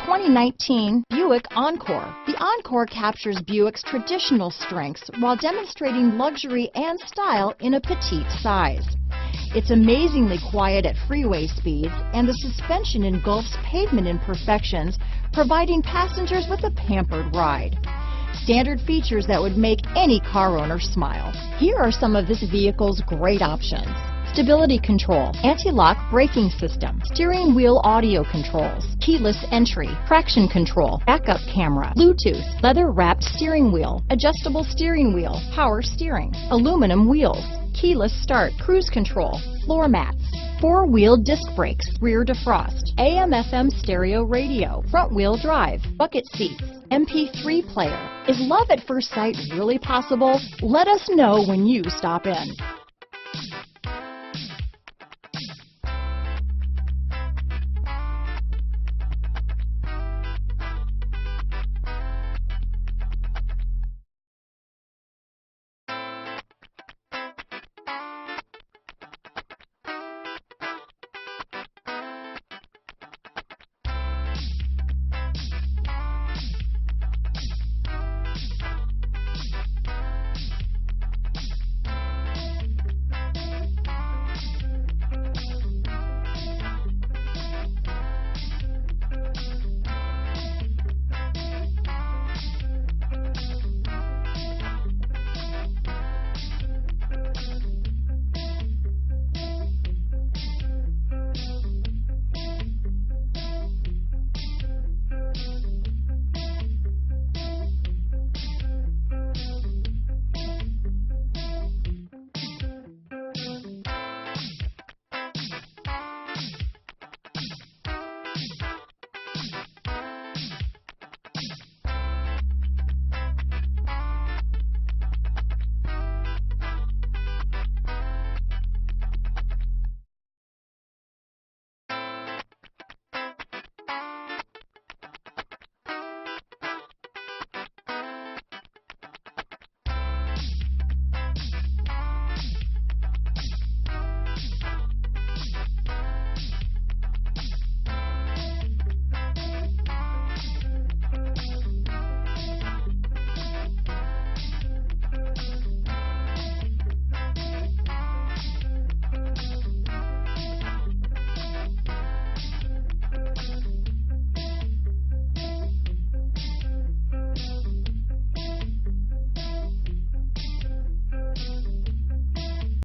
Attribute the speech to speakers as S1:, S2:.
S1: 2019 Buick Encore. The Encore captures Buick's traditional strengths while demonstrating luxury and style in a petite size. It's amazingly quiet at freeway speeds, and the suspension engulfs pavement imperfections, providing passengers with a pampered ride. Standard features that would make any car owner smile. Here are some of this vehicle's great options: stability control, anti-lock braking system, steering wheel audio controls, keyless entry, traction control, backup camera, Bluetooth, leather-wrapped steering wheel, adjustable steering wheel, power steering, aluminum wheels, keyless start, cruise control, floor mats, four-wheel disc brakes, rear defrost, AM/FM stereo radio, front-wheel drive, bucket seats, MP3 player. Is love at first sight really possible? Let us know when you stop in.